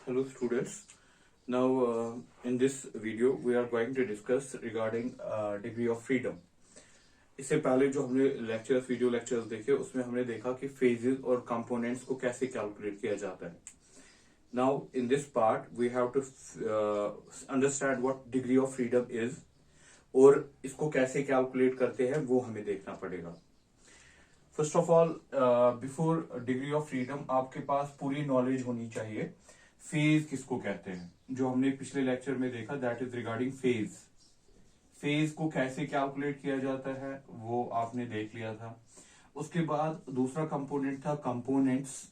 Hello students. Now in this video we are going to discuss regarding degree of freedom. इससे पहले जो हमने video lectures देखे उसमें हमने देखा कि फेजेस और कंपोनेंट्स को कैसे कैलकुलेट किया जाता है. Now in this part we have to understand what degree of freedom is और इसको कैसे कैलकुलेट करते हैं वो हमें देखना पड़ेगा. First of all before degree of freedom आपके पास पूरी नॉलेज होनी चाहिए. फेज किसको कहते हैं जो हमने पिछले लेक्चर में देखा, that is regarding phase. Phase को कैसे कैलकुलेट किया जाता है वो आपने देख लिया था. उसके बाद दूसरा कंपोनेंट था कंपोनेंट्स.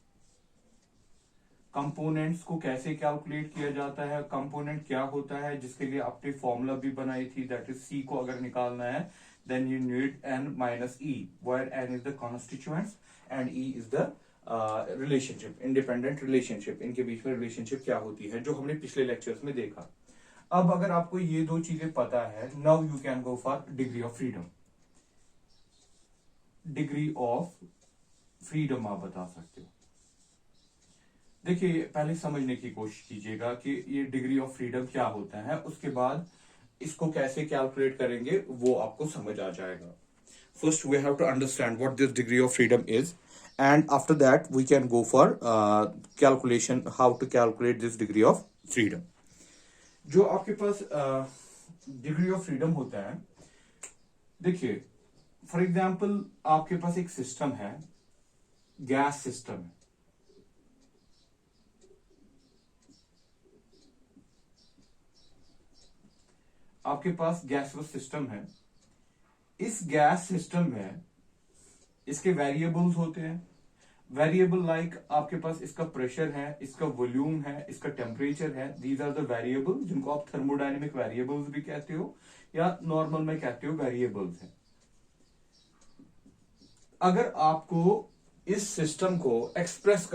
कंपोनेंट्स को कैसे कैलकुलेट किया जाता है, कंपोनेंट क्या होता है जिसके लिए आपने फॉर्मूला भी बनाई थी, दैट इज सी को अगर निकालना है then you need n minus e where n is the constituents and e is the relationship, independent relationship. इनके बीच में रिलेशनशिप क्या होती है जो हमने पिछले लेक्चर्स में देखा. अब अगर आपको ये दो चीजें पता है, now you can go for degree of freedom. Degree of freedom आप बता सकते हो. देखिए पहले समझने की कोशिश कीजिएगा कि ये डिग्री ऑफ फ्रीडम क्या होता है, उसके बाद इसको कैसे कैलकुलेट करेंगे वो आपको समझ आ जाएगा. First we have to understand what this degree of freedom is and after that we can go for calculation how to calculate this degree of freedom. जो आपके पास डिग्री ऑफ फ्रीडम होता है, देखिए फॉर एग्जांपल आपके पास एक system है, gas system है. आपके पास गैसवस सिस्टम है. इस गैस सिस्टम में इसके वेरिएबल्स होते हैं. वेरिएबल लाइक आपके पास इसका प्रेशर है, इसका वॉल्यूम है, इसका टेम्परेचर है. दीज आर द वेरिएबल जिनको आप थर्मोडायनेमिक वेरिएबल्स भी कहते हो या नॉर्मल में कहते हो वेरिएबल्स हैं. अगर आपको इस सिस्टम को एक्सप्रेस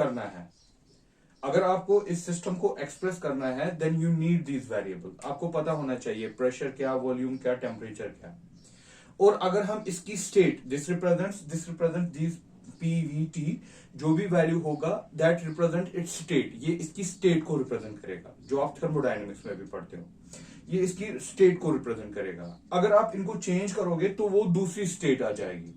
करना है, then you need these variable. आपको पता होना चाहिए प्रेशर क्या, वॉल्यूम क्या, टेम्परेचर क्या. और अगर हम इसकी state, this represent this Pvt, जो भी वैल्यू होगा दैट रिप्रेजेंट इट्स स्टेट. ये इसकी स्टेट को रिप्रेजेंट करेगा, जो आप थर्मोडायनेमिक्स में भी पढ़ते हो. ये इसकी स्टेट को रिप्रेजेंट करेगा. अगर आप इनको चेंज करोगे तो वो दूसरी स्टेट आ जाएगी.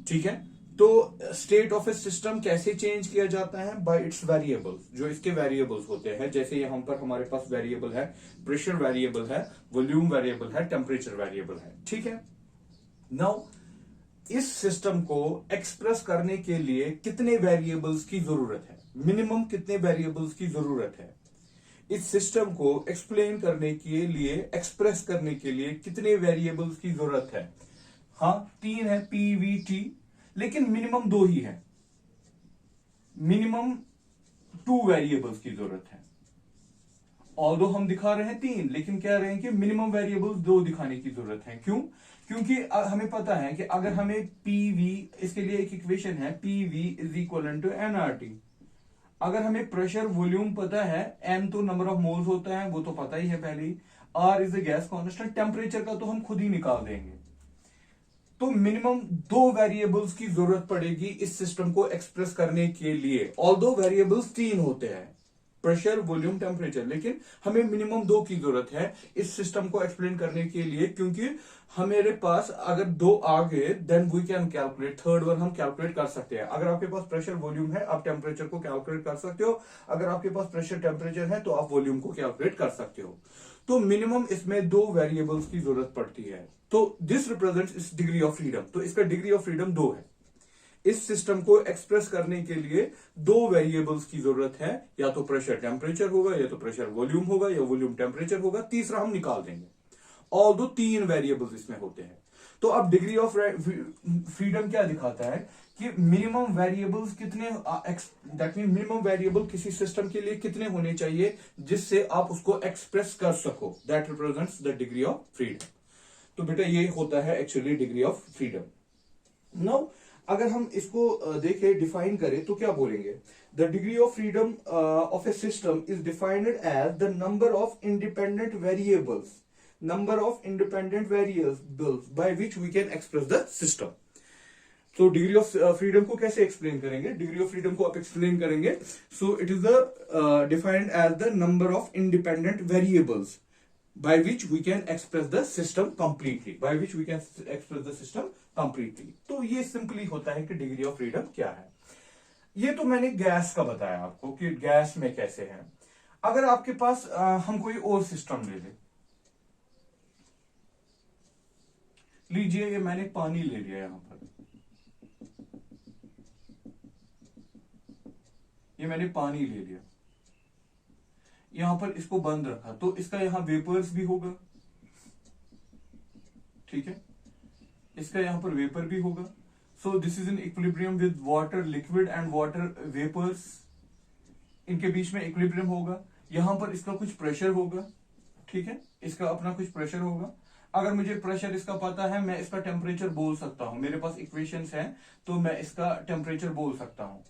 ठीक है, तो स्टेट ऑफ ए सिस्टम कैसे चेंज किया जाता है? Bye it's variables. जो इसके वेरिएबल्स होते हैं, जैसे यहां पर हमारे पास वेरिएबल है, प्रेशर वेरिएबल है, वॉल्यूम वेरिएबल है, टेम्परेचर वेरिएबल है. ठीक है. नाउ इस सिस्टम को एक्सप्रेस करने के लिए कितने वेरिएबल्स की जरूरत है, मिनिमम कितने वेरिएबल्स की जरूरत है? इस सिस्टम को एक्सप्लेन करने के लिए, एक्सप्रेस करने के लिए कितने वेरिएबल्स की जरूरत है? हाँ, 3 है, पीवीटी, लेकिन मिनिमम 2 ही है. मिनिमम 2 वेरिएबल्स की जरूरत है. ऑल्दो हम दिखा रहे हैं 3, लेकिन कह रहे हैं कि मिनिमम वेरिएबल्स 2 दिखाने की जरूरत है. क्यों? क्योंकि हमें पता है कि अगर हमें पीवी, इसके लिए एक इक्वेशन है, PV is equal to NRT. अगर हमें प्रेशर वॉल्यूम पता है, एम तो नंबर ऑफ मोल्स होता है, वो तो पता ही है पहले ही, R is the gas constant, temperature का तो हम खुद ही निकाल देंगे. तो मिनिमम 2 वेरिएबल्स की जरूरत पड़ेगी इस सिस्टम को एक्सप्रेस करने के लिए. ऑल्दो वेरिएबल्स 3 होते हैं, प्रेशर, वॉल्यूम, टेम्परेचर, लेकिन हमें मिनिमम 2 की जरूरत है इस सिस्टम को एक्सप्लेन करने के लिए. क्योंकि हमारे पास अगर 2 आ गए then we can calculate, third one हम कैलकुलेट कर सकते हैं. अगर आपके पास प्रेशर वॉल्यूम है आप टेम्परेचर को कैलकुलेट कर सकते हो. अगर आपके पास प्रेशर टेम्परेचर है तो आप वॉल्यूम को कैलकुलेट कर सकते हो. तो मिनिमम इसमें 2 वेरिएबल्स की जरूरत पड़ती है. तो दिस रिप्रेजेंट्स इस डिग्री ऑफ फ्रीडम. तो इसका डिग्री ऑफ फ्रीडम 2 है. इस सिस्टम को एक्सप्रेस करने के लिए 2 वेरिएबल्स की जरूरत है, या तो प्रेशर टेम्परेचर होगा, या तो प्रेशर वॉल्यूम होगा, या वॉल्यूम टेम्परेचर होगा. तीसरा हम निकाल देंगे. ऑल्दो 3 वेरिएबल्स इसमें होते हैं. तो अब डिग्री ऑफ फ्रीडम क्या दिखाता है कि मिनिमम वेरिएबल्स कितने, दैट मीन मिनिमम वेरिएबल किसी सिस्टम के लिए कितने होने चाहिए जिससे आप उसको एक्सप्रेस कर सको. That represents the degree of freedom. तो बेटा ये होता है actually degree of freedom. Now अगर हम इसको देखें, डिफाइन करें तो क्या बोलेंगे? The degree of freedom of a system is defined as the number of independent variables, by which we can express the system. तो डिग्री ऑफ फ्रीडम को कैसे एक्सप्लेन करेंगे? डिग्री ऑफ फ्रीडम को आप एक्सप्लेन करेंगे, so it is the defined as the number of independent variables by which we can express the system completely, by which we can express the system completely. तो ये simply होता है कि degree of freedom क्या है। ये तो मैंने गैस का बताया आपको कि गैस में कैसे है। अगर आपके पास हम कोई और सिस्टम ले लें, लीजिए ये मैंने पानी ले लिया, यहां पर ये मैंने पानी ले लिया, यहां पर इसको बंद रखा, तो इसका यहां वेपर्स भी होगा, ठीक है, इसका यहां पर वेपर भी होगा। So this is in equilibrium with water liquid and water vapours, इनके बीच में इक्विलिब्रियम होगा। यहां पर इसका कुछ प्रेशर होगा, ठीक है, इसका अपना कुछ प्रेशर होगा। अगर मुझे प्रेशर इसका पता है, मैं इसका टेम्परेचर बोल सकता हूं, मेरे पास इक्वेशंस हैं, तो मैं इसका टेम्परेचर बोल सकता हूं।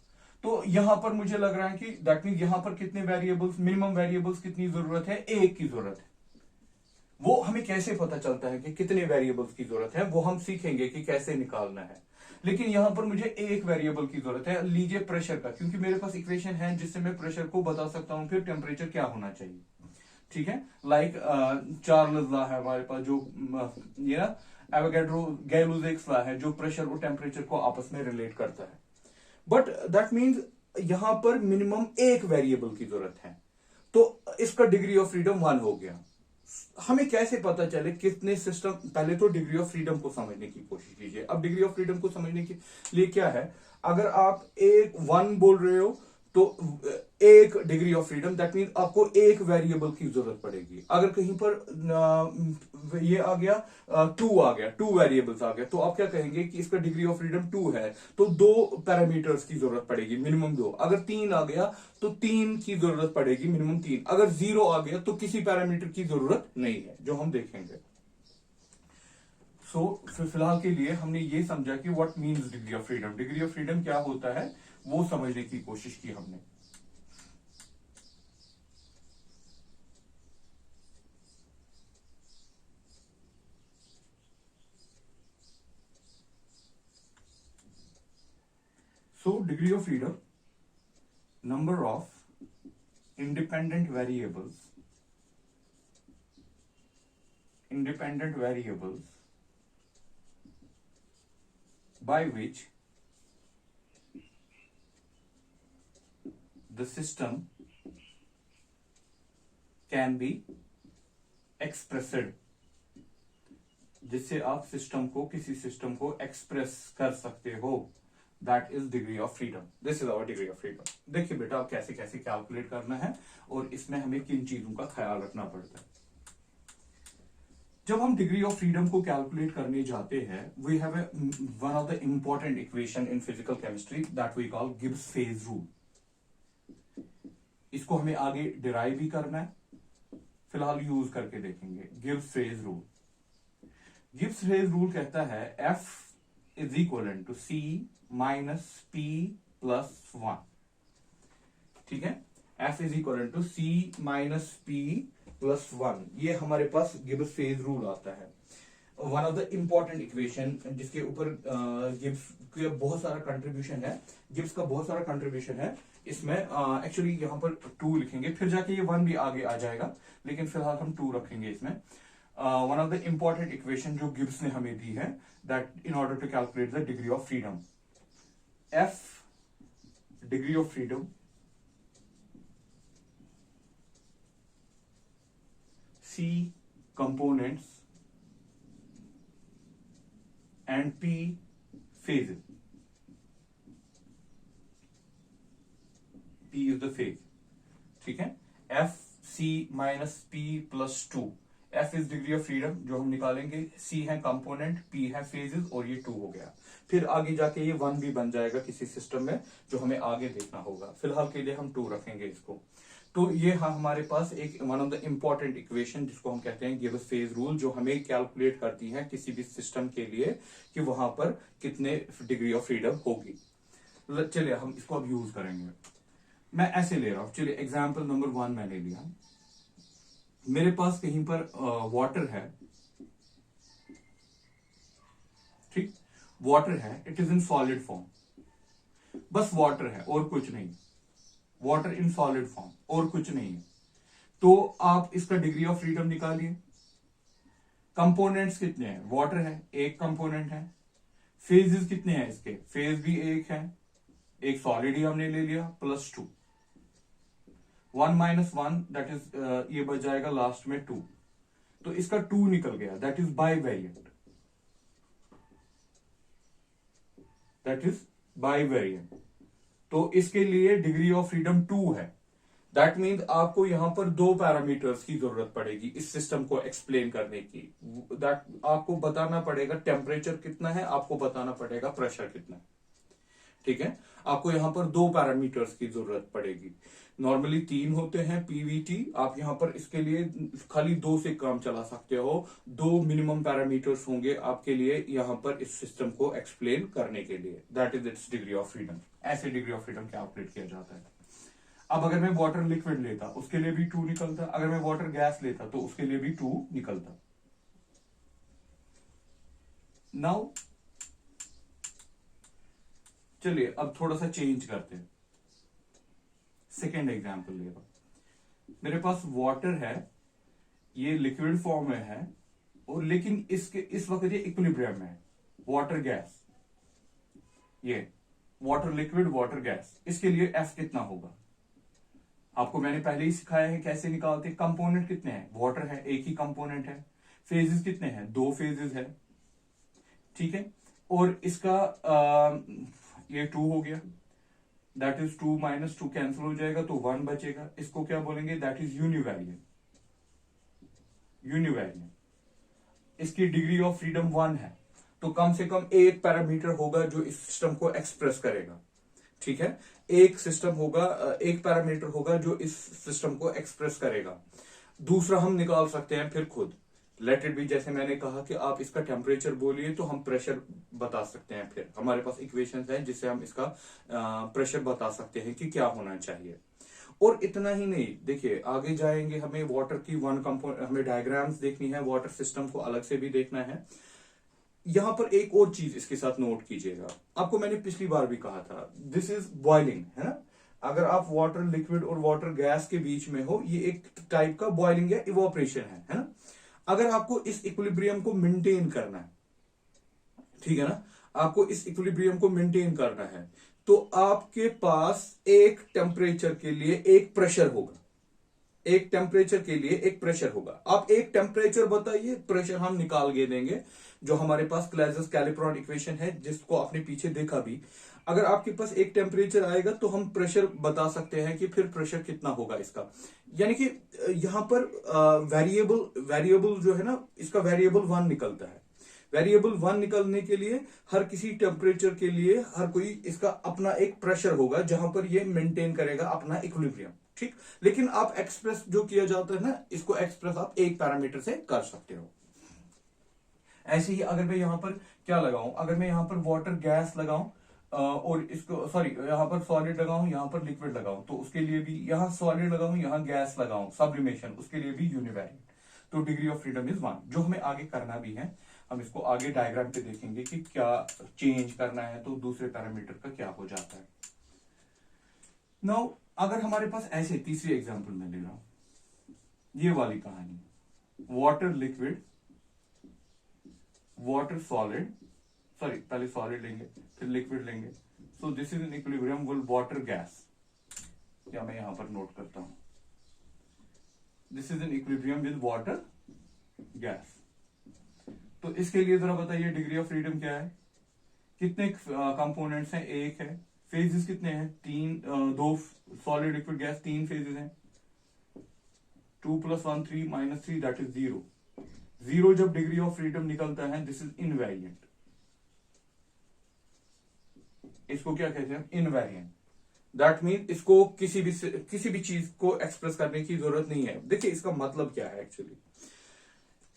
तो यहां पर मुझे लग रहा है कि दैट मीन यहां पर कितने वेरिएबल्स, मिनिमम वेरिएबल्स कितनी जरूरत है? एक की जरूरत है। वो हमें कैसे पता चलता है कि कितने वेरिएबल्स की जरूरत है? वो हम सीखेंगे कि कैसे निकालना है। लेकिन यहां पर मुझे एक वेरिएबल की जरूरत है, लीजिए प्रेशर का, क्योंकि मेरे पास इक्वेशन है जिससे मैं प्रेशर को बता सकता हूं फिर टेम्परेचर क्या होना चाहिए, ठीक है। लाइक चार्ल्स लॉ है हमारे पास, जो ये ना एवोगैड्रो गैलोजिक्स लॉ है, जो प्रेशर और टेम्परेचर को आपस में रिलेट करता है। बट दैट मीन्स यहां पर मिनिमम एक वेरिएबल की जरूरत है, तो इसका डिग्री ऑफ फ्रीडम 1 हो गया। हमें कैसे पता चले कितने सिस्टम? पहले तो डिग्री ऑफ फ्रीडम को समझने की कोशिश कीजिए। अब डिग्री ऑफ फ्रीडम को समझने के लिए क्या है, अगर आप एक 1 बोल रहे हो तो एक degree of freedom, that mean आपको एक वेरिएबल की जरूरत पड़ेगी। अगर कहीं पर ये आ गया 2 आ गया, 2 वेरिएबल्स आ गया, तो आप क्या कहेंगे कि इसका डिग्री ऑफ फ्रीडम 2 है, तो 2 पैरामीटर्स की जरूरत पड़ेगी, मिनिमम 2। अगर 3 आ गया तो 3 की जरूरत पड़ेगी, मिनिमम 3। अगर 0 आ गया तो किसी पैरामीटर की जरूरत नहीं है, जो हम देखेंगे। सो फिलहाल के लिए हमने ये समझा कि what means degree of freedom, degree of freedom क्या होता है वो समझने की कोशिश की हमने। So degree of freedom, number of independent variables by which the system can be expressed, जिससे आप सिस्टम को, किसी सिस्टम को एक्सप्रेस कर सकते हो, that is degree of freedom. This is our degree of freedom. देखिए बेटा, आप कैसे कैसे कैलकुलेट करना है और इसमें हमें किन चीजों का ख्याल रखना पड़ता है। जब हम डिग्री ऑफ फ्रीडम को कैलकुलेट करने जाते हैं, we have one of the important equation in physical chemistry that we call Gibbs phase rule. इसको हमें आगे डिराइव भी करना है, फिलहाल यूज करके देखेंगे। Gibbs phase rule, Gibbs phase rule कहता है F is equal to C minus P plus 1, ठीक है। F is equal to C minus P plus 1, ये हमारे पास गिब्स फेज रूल आता है। One of the important equation जिसके ऊपर गिब्स का बहुत सारा कंट्रीब्यूशन है, गिब्स का बहुत सारा कंट्रीब्यूशन है इसमें। एक्चुअली यहाँ पर 2 लिखेंगे, फिर जाके ये 1 भी आगे आ जाएगा, लेकिन फिलहाल हम 2 रखेंगे इसमें। One of the important equation जो गिब्स ने हमें दी है, that in order to calculate the degree of freedom, F degree of freedom C components and P phases. P is the phase, ठीक है। F C minus P plus 2, F is degree of freedom जो हम निकालेंगे, C है component, P है phases, और ये 2 हो गया। फिर आगे जाके ये 1 भी बन जाएगा किसी सिस्टम में, जो हमें आगे देखना होगा। फिलहाल के लिए हम 2 रखेंगे इसको। तो ये हमारे पास एक one of the important equation जिसको हम कहते हैं गिब्स फेज रूल, जो हमें कैलकुलेट करती है किसी भी सिस्टम के लिए कि वहां पर कितने डिग्री ऑफ फ्रीडम होगी। चलिए हम इसको अब यूज करेंगे। मैं ऐसे ले रहा हूं, चलिए एग्जांपल नंबर 1 मैंने लिया। मेरे पास कहीं पर वाटर है, ठीक, वाटर है, it is in solid form, बस वाटर है और कुछ नहीं, वाटर इन सॉलिड फॉर्म और कुछ नहीं है, तो आप इसका डिग्री ऑफ फ्रीडम निकालिए। कंपोनेंट्स कितने हैं, वाटर है, एक कंपोनेंट है। फेजेस कितने हैं इसके, फेज भी एक है, एक सॉलिड ही हमने ले लिया, +2, 1 - 1 दैट इज ये बच जाएगा लास्ट में 2, तो इसका 2 निकल गया, that is by variant, that is by variant. तो इसके लिए डिग्री ऑफ फ्रीडम 2 है। दैट मीन्स आपको यहां पर 2 पैरामीटर्स की जरूरत पड़ेगी इस सिस्टम को एक्सप्लेन करने की। दैट आपको बताना पड़ेगा टेम्परेचर कितना है, आपको बताना पड़ेगा प्रेशर कितना है, ठीक है। आपको यहां पर 2 पैरामीटर्स की जरूरत पड़ेगी। नॉर्मली 3 होते हैं पीवीटी, आप यहां पर इसके लिए खाली 2 से काम चला सकते हो। 2 मिनिमम पैरामीटर्स होंगे आपके लिए यहां पर इस सिस्टम को एक्सप्लेन करने के लिए, that is it's degree of freedom. ऐसे डिग्री ऑफ फ्रीडम कैलकुलेट किया जाता है। अब अगर मैं वाटर लिक्विड लेता उसके लिए भी 2 निकलता, अगर मैं वाटर गैस लेता तो उसके लिए भी 2 निकलता। नाउ चलिए अब थोड़ा सा चेंज करते हैं, सेकेंड एग्जाम्पल ले रहा हूं। मेरे पास वाटर है, ये लिक्विड फॉर्म में है, और लेकिन इसके इस वक्त ये इक्विलिब्रियम में है, वाटर गैस, ये वाटर लिक्विड वाटर गैस, इसके लिए एफ कितना होगा आपको मैंने पहले ही सिखाया है कैसे निकालते। कंपोनेंट कितने हैं, वाटर है, एक ही कंपोनेंट है। फेजेस कितने हैं, 2 फेजेस है, ठीक है। और इसका ये 2 हो गया, दैट इज 2 - 2 कैंसिल हो जाएगा तो 1 बचेगा। इसको क्या बोलेंगे, दैट इज यूनिवेरिएंट, यूनिवेरिएंट। इसकी डिग्री ऑफ फ्रीडम 1 है, तो कम से कम एक पैरामीटर होगा जो इस सिस्टम को एक्सप्रेस करेगा, ठीक है। एक सिस्टम होगा, एक पैरामीटर होगा जो इस सिस्टम को एक्सप्रेस करेगा। दूसरा हम निकाल सकते हैं फिर खुद, लेट इट बी, जैसे मैंने कहा कि आप इसका टेम्परेचर बोलिए तो हम प्रेशर बता सकते हैं। फिर हमारे पास इक्वेशंस हैं जिससे हम इसका प्रेशर बता सकते हैं कि क्या होना चाहिए। और इतना ही नहीं, देखिए आगे जाएंगे, हमें वाटर की वन कंपोनेंट, हमें डायग्राम्स देखनी है, वाटर सिस्टम को अलग से भी देखना है। यहां पर एक और चीज इसके साथ नोट कीजिएगा, आपको मैंने पिछली बार भी कहा था, दिस इज बॉइलिंग, है ना। अगर आप वाटर लिक्विड और वाटर गैस के बीच में हो, ये एक टाइप का बॉइलिंग या इवोपरेशन है ना। अगर आपको इस इक्विलिब्रियम को मेंटेन करना है, ठीक है ना, आपको इस इक्विलिब्रियम को मेंटेन करना है, तो आपके पास एक टेम्परेचर के लिए एक प्रेशर होगा, एक टेम्परेचर के लिए एक प्रेशर होगा। आप एक टेम्परेचर बताइए, प्रेशर हम निकाल के देंगे, जो हमारे पास क्लैसियस कैलिब्रॉन इक्वेशन है जिसको आपने पीछे देखा भी। अगर आपके पास एक टेम्परेचर आएगा तो हम प्रेशर बता सकते हैं कि फिर प्रेशर कितना होगा इसका। यानी कि यहां पर वेरिएबल जो है ना, इसका वेरिएबल 1 निकलता है। वेरिएबल 1 निकलने के लिए हर किसी टेम्परेचर के लिए हर कोई इसका अपना एक प्रेशर होगा जहां पर ये मेंटेन करेगा अपना इक्विलिब्रियम, ठीक। लेकिन आप एक्सप्रेस जो किया जाता है ना, इसको एक्सप्रेस आप एक पैरामीटर से कर सकते हो। ऐसे ही अगर मैं यहां पर क्या लगाऊं, अगर मैं यहां पर वाटर गैस लगाऊं और इसको सॉरी यहां पर सॉलिड लगाऊं, यहां पर लिक्विड लगाऊं, तो उसके लिए भी यहां सॉलिड लगाऊं, यहां गैस लगाऊं, सब्लिमेशन, उसके लिए भी यूनिवेरिएंट। तो डिग्री ऑफ फ्रीडम इज 1, जो हमें आगे करना भी है। हम इसको आगे डायग्राम पे देखेंगे कि क्या चेंज करना है तो दूसरे पैरामीटर का क्या हो जाता है। नाउ अगर हमारे पास ऐसे तीसरी एग्जांपल में ले रहा हूं, ये वाली कहानी, water liquid water solid, sorry पहले सॉलिड लेंगे फिर लिक्विड लेंगे, सो this is in equilibrium with water gas. क्या मैं यहां पर नोट करता हूं, this is in equilibrium with water gas. तो इसके लिए जरा बताइए डिग्री ऑफ फ्रीडम क्या है, कितने कंपोनेंट्स हैं, एक है। फेजेस कितने हैं, 3, 2 सॉलिड लिक्विड गैस 3 फेजेस हैं। 2 + 1 3 - 3 दैट इज 0। 0 जब डिग्री ऑफ फ्रीडम निकलता है, दिस इज इनवेरिएंट। इसको क्या कहते हैं, इनवेरिएंट। दैट मीन इसको किसी भी चीज को एक्सप्रेस करने की जरूरत नहीं है। देखिए इसका मतलब क्या है एक्चुअली,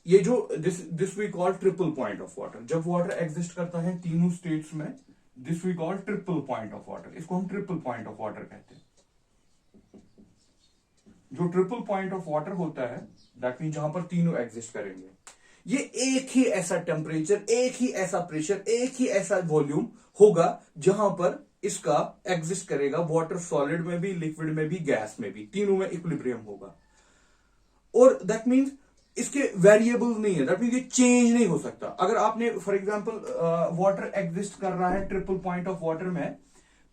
ये जो this we call triple point of water. जब वाटर एग्जिस्ट करता है तीनों स्टेट्स में, this we call triple point of water. इसको हम ट्रिपल पॉइंट ऑफ वाटर कहते हैं। जो ट्रिपल पॉइंट ऑफ वाटर होता है, दैट मीन जहां पर तीनों एग्जिस्ट करेंगे। ये एक ही ऐसा टेम्परेचर, एक ही ऐसा प्रेशर, एक ही ऐसा वॉल्यूम होगा जहां पर इसका एग्जिस्ट करेगा, वाटर सॉलिड में भी, लिक्विड में भी, गैस में भी, तीनों में इक्विलिब्रियम होगा। और दैट मीन्स इसके वेरिएबल नहीं है, दैट मीन्स ये चेंज नहीं हो सकता। अगर आपने फॉर एग्जांपल वाटर एग्जिस्ट कर रहा है ट्रिपल पॉइंट ऑफ वाटर में,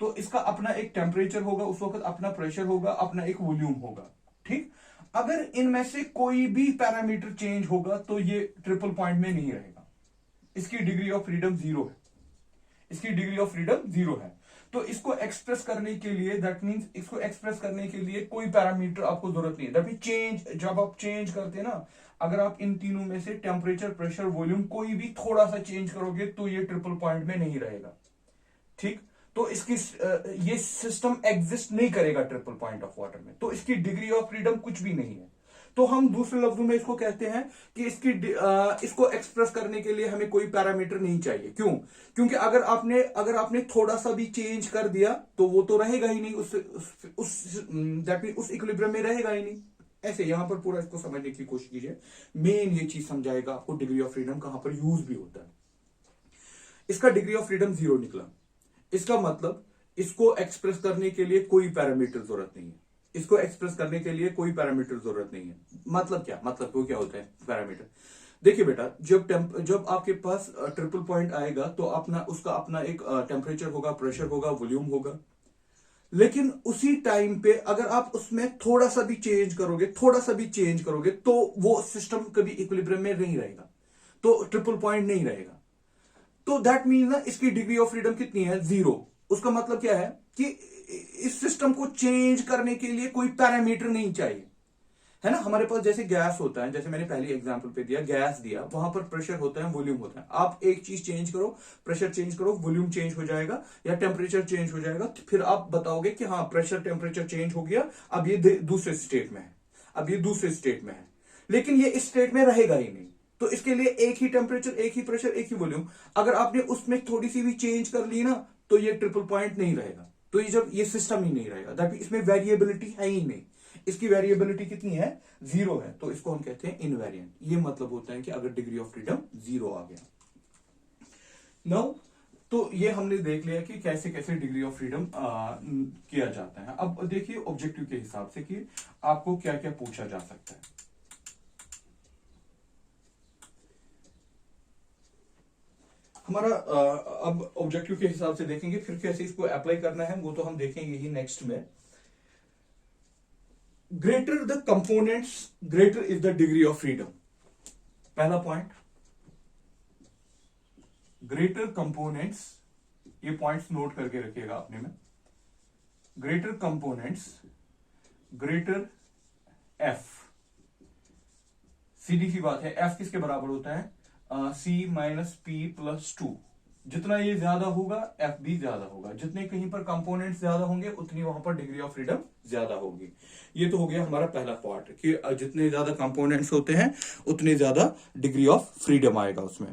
तो इसका अपना एक टेम्परेचर होगा, उस वक्त अपना प्रेशर होगा, अपना एक वॉल्यूम होगा, ठीक। अगर इनमें से कोई भी पैरामीटर चेंज होगा तो ये ट्रिपल पॉइंट में नहीं रहेगा, इसकी डिग्री ऑफ फ्रीडम जीरो है, इसकी डिग्री ऑफ फ्रीडम जीरो है। तो इसको एक्सप्रेस करने के लिए, दैट मींस इसको एक्सप्रेस करने के लिए कोई पैरामीटर आपको जरूरत नहीं है। दैट मीन चेंज, जब आप चेंज करते हैं ना, अगर आप इन तीनों में से टेम्परेचर, प्रेशर, वॉल्यूम कोई भी थोड़ा सा चेंज करोगे तो ये ट्रिपल पॉइंट में नहीं रहेगा, ठीक। तो इसकी ये सिस्टम एग्जिस्ट नहीं करेगा ट्रिपल पॉइंट ऑफ वाटर में, तो इसकी डिग्री ऑफ फ्रीडम कुछ भी नहीं है। तो हम दूसरे लफ्जों में इसको कहते हैं कि इसको एक्सप्रेस करने के लिए हमें कोई पैरामीटर नहीं चाहिए। क्यों? क्योंकि अगर आपने थोड़ा सा भी चेंज कर दिया तो वो तो रहेगा ही नहीं, दैट मीन उस इक्विलिब्रियम में रहेगा ही नहीं। ऐसे यहां पर पूरा इसको समझने की कोशिश कीजिए, मेन ये चीज समझाएगा आपको डिग्री ऑफ फ्रीडम कहां पर यूज भी होता है। इसका डिग्री ऑफ फ्रीडम जीरो निकला, इसका मतलब इसको एक्सप्रेस करने के लिए कोई पैरामीटर जरूरत नहीं है, इसको एक्सप्रेस करने के लिए कोई पैरामीटर जरूरत नहीं है। मतलब क्या? मतलब वो क्या होता है पैरामीटर? देखिए बेटा, जब आपके पास ट्रिपल पॉइंट आएगा तो उसका अपना एक टेम्परेचर होगा, प्रेशर होगा, वॉल्यूम होगा। लेकिन उसी टाइम पे अगर आप उसमें थोड़ा सा भी चेंज करोगे तो वो सिस्टम कभी इक्विलिब्रियम में नहीं रहेगा, तो ट्रिपल पॉइंट नहीं रहेगा। तो दैट मीन ना इसकी डिग्री ऑफ फ्रीडम कितनी है? जीरो। उसका मतलब क्या है कि इस सिस्टम को चेंज करने के लिए कोई पैरामीटर नहीं चाहिए, है ना। हमारे पास जैसे गैस होता है, जैसे मैंने पहले एग्जांपल पे दिया, गैस दिया, वहां पर प्रेशर होता है, वॉल्यूम होता है। आप एक चीज चेंज करो, प्रेशर चेंज करो, वॉल्यूम चेंज हो जाएगा या टेम्परेचर चेंज हो जाएगा, फिर आप बताओगे कि हाँ प्रेशर टेम्परेचर चेंज हो गया, अब ये दूसरे स्टेट में है, अब ये दूसरे स्टेट में है। लेकिन ये इस स्टेट में रहेगा ही नहीं, तो इसके लिए एक ही टेम्परेचर, एक ही प्रेशर, एक ही वॉल्यूम। अगर आपने उसमें थोड़ी सी भी चेंज कर ली ना तो ये ट्रिपल पॉइंट नहीं रहेगा, तो ये सिस्टम ही नहीं रहेगा। दैट इसमें वेरिएबिलिटी है ही नहीं, इसकी वेरिएबिलिटी कितनी है? जीरो है, तो इसको हम कहते हैं इनवेरिएंट। ये मतलब होता है कि अगर डिग्री ऑफ फ्रीडम जीरो आ गया। नाउ तो ये हमने देख लिया कि कैसे कैसे डिग्री ऑफ फ्रीडम किया जाता है। अब देखिए ऑब्जेक्टिव के हिसाब से कि आपको क्या क्या पूछा जा सकता है। हमारा अब ऑब्जेक्टिव के हिसाब से देखेंगे, फिर कैसे इसको अप्लाई करना है वो तो हम देखेंगे ही नेक्स्ट में। Greater the components, greater is the degree of freedom. पहला पॉइंट, ग्रेटर कंपोनेंट्स, ये पॉइंट्स नोट करके रखिएगा अपने में। ग्रेटर कंपोनेंट्स, ग्रेटर एफ, सीधी सी बात है, एफ किसके बराबर होता है? सी माइनस पी प्लस टू। जितना ये ज्यादा होगा एफ भी ज्यादा होगा, जितने कहीं पर कंपोनेंट्स ज्यादा होंगे उतनी वहां पर डिग्री ऑफ फ्रीडम ज्यादा होगी। ये तो हो गया हमारा पहला पार्ट कि जितने ज्यादा कंपोनेंट्स होते हैं उतने ज्यादा डिग्री ऑफ फ्रीडम आएगा उसमें।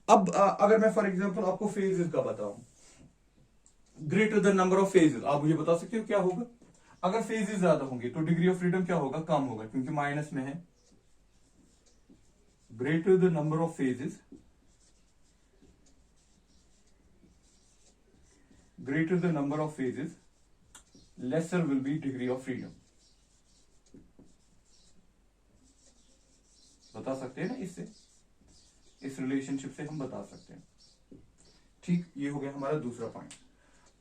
अब अगर मैं फॉर एग्जांपल आपको फेजेस का बताऊं, greater the number of phases, आप मुझे बता सकते हो क्या होगा? अगर फेजेस ज्यादा होंगे तो डिग्री ऑफ फ्रीडम क्या होगा? कम होगा, क्योंकि माइनस में है। greater the number of phases, greater the number of phases, lesser will be degree of freedom। बता सकते हैं ना, इससे, इस रिलेशनशिप से हम बता सकते हैं, ठीक। ये हो गया हमारा दूसरा पॉइंट।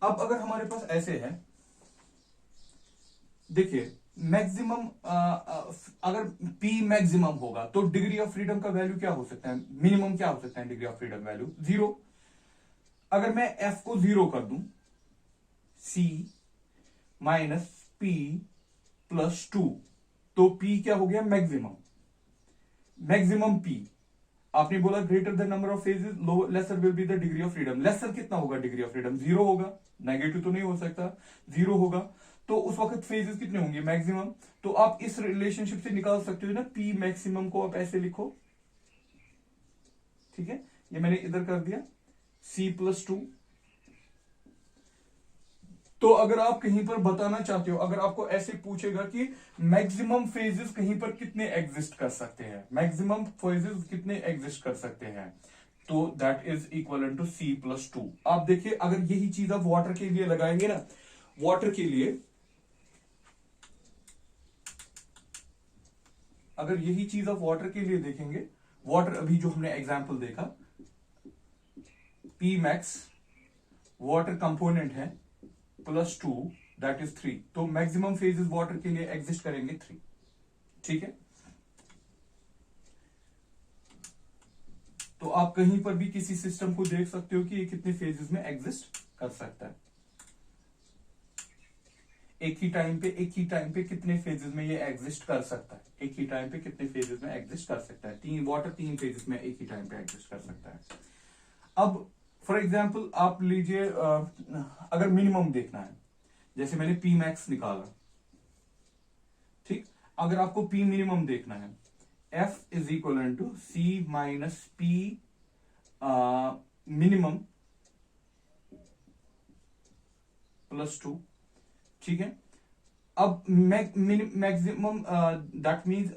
अब अगर हमारे पास ऐसे है, देखिए मैक्सिमम, अगर P मैक्सिमम होगा तो डिग्री ऑफ फ्रीडम का वैल्यू क्या हो सकता है? मिनिमम क्या हो सकता है degree of freedom value? Zero. अगर मैं F को जीरो कर दूं, C minus P plus two, तो P क्या हो गया? मैक्सिमम। मैक्सिमम P, आपने बोला greater the number of phases, lesser will be the degree of freedom. Lesser कितना होगा डिग्री ऑफ फ्रीडम? जीरो होगा, नेगेटिव तो नहीं हो सकता, जीरो होगा। तो उस वक्त फेजेस कितने होंगे? मैक्सिमम। तो आप इस रिलेशनशिप से निकाल सकते हो ना, P मैक्सिमम को आप ऐसे लिखो, ठीक है। ये मैंने इधर कर दिया, C प्लस टू तो अगर आप कहीं पर बताना चाहते हो, अगर आपको ऐसे पूछेगा कि मैक्सिमम फेजेस कहीं पर कितने एग्जिस्ट कर सकते हैं, मैक्सिमम फेजेस कितने एग्जिस्ट कर सकते हैं, तो that is equal to C+2। आप देखिए अगर यही चीज आप वाटर के लिए लगाएंगे ना, वाटर के लिए अगर यही चीज आप वाटर के लिए देखेंगे, वाटर अभी जो हमने एग्जांपल देखा, P मैक्स वाटर कंपोनेंट है +2 दैट इज 3, तो मैक्सिमम फेजेस वाटर के लिए एग्जिस्ट करेंगे 3। ठीक है, तो आप कहीं पर भी किसी सिस्टम को देख सकते हो कि ये कितने फेजेस में एग्जिस्ट कर सकता है, एक ही टाइम पे कितने फेजेस में ये एग्जिस्ट कर सकता है, एक ही टाइम पे कितने फेजेस में एग्जिस्ट कर सकता है, वाटर 3 फेजेस में एक ही टाइम पे एग्जिस्ट कर सकता है। अब फॉर एग्जांपल आप लीजिए अगर मिनिमम देखना है, जैसे मैंने P मैक्स निकाला, ठीक, अगर आपको P मिनिमम देखना है, F is equal to C minus P minimum +2। ठीक है, अब मैक्सिमम दैट मीन्स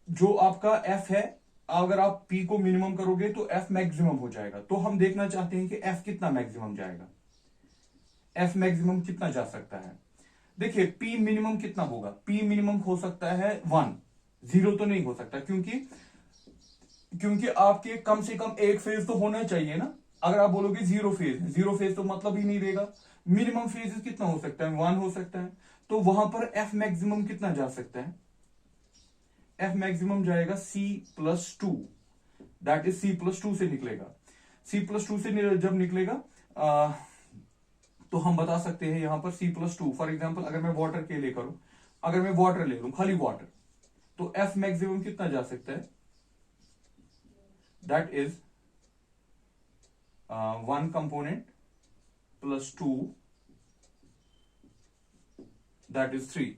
जो आपका F है, अगर आप P को मिनिमम करोगे तो F मैक्सिमम हो जाएगा। तो हम देखना चाहते हैं कि F कितना मैक्सिमम जाएगा, F मैक्सिमम कितना जा सकता है। देखिए P मिनिमम कितना होगा, P मिनिमम हो सकता है 1, 0 तो नहीं हो सकता, क्योंकि आपके कम से कम एक फेज तो होना चाहिए ना। अगर आप बोलोगे 0 फेज तो मतलब ही नहीं देगा। मिनिमम फेज कितना हो सकता है, 1 हो सकता है। तो वहां पर F मैक्सिमम कितना जा सकता है, F मैक्सिमम जाएगा C+2, दैट इज C+2 से निकलेगा। C+2 से जब निकलेगा तो हम बता सकते हैं यहां पर C+2, फॉर एग्जांपल अगर मैं वाटर के लिए करूं, अगर मैं वाटर ले लूं, खाली वाटर, तो F मैक्सिमम कितना जा सकता है, that is 1 component +2 that is 3।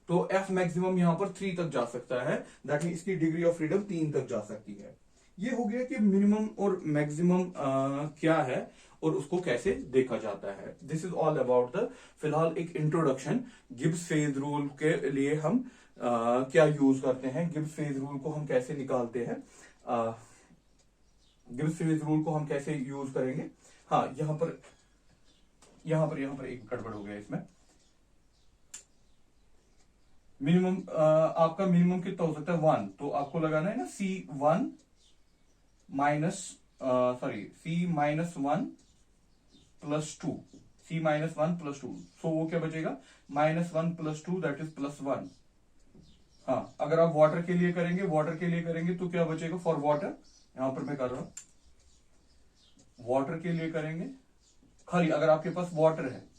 तो F मैक्सिमम यहां पर 3 तक जा सकता है, दैट मीन इसकी डिग्री ऑफ फ्रीडम 3 तक जा सकती है। ये हो गया कि मिनिमम और मैक्सिमम क्या है और उसको कैसे देखा जाता है। This is all about the, फिलहाल एक इंट्रोडक्शन गिब्स फेज रूल के लिए हम क्या यूज करते हैं, गिब्स फेज रूल को हम कैसे निकालते हैं, गिब्स फेज रूल को हम कैसे यूज करेंगे। हाँ, यहां पर एक गड़बड़ हो गया इसमें। मिनिमम आपका मिनिमम कितना हो सकता है, 1, तो आपको लगाना है ना C1 माइनस C-1 +2, C-1 +2, सो वो क्या बचेगा, -1 +2 दैट इज +1। हाँ, अगर आप वाटर के लिए करेंगे तो क्या बचेगा, फॉर वाटर, यहां पर मैं कर रहा हूं, वाटर के लिए करेंगे, खाली अगर आपके पास वाटर है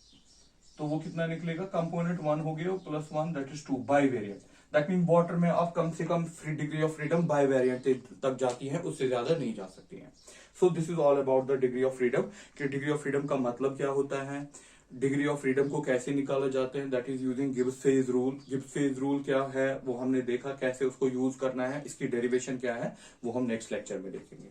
तो वो कितना निकलेगा, कंपोनेंट 1 हो गया +1 that is 2 by variant. That mean water में आप कम से कम degree of freedom by variant तक जाती है, उससे ज्यादा नहीं जा सकती है। So this is all about the degree of freedom, कि डिग्री ऑफ फ्रीडम का मतलब क्या होता है, डिग्री ऑफ फ्रीडम को कैसे निकाला जाता है, that is using Gibbs phase rule. Gibbs phase rule क्या है वो हमने देखा, कैसे उसको यूज करना है, इसकी डेरिवेशन क्या है वो हम नेक्स्ट लेक्चर में देखेंगे।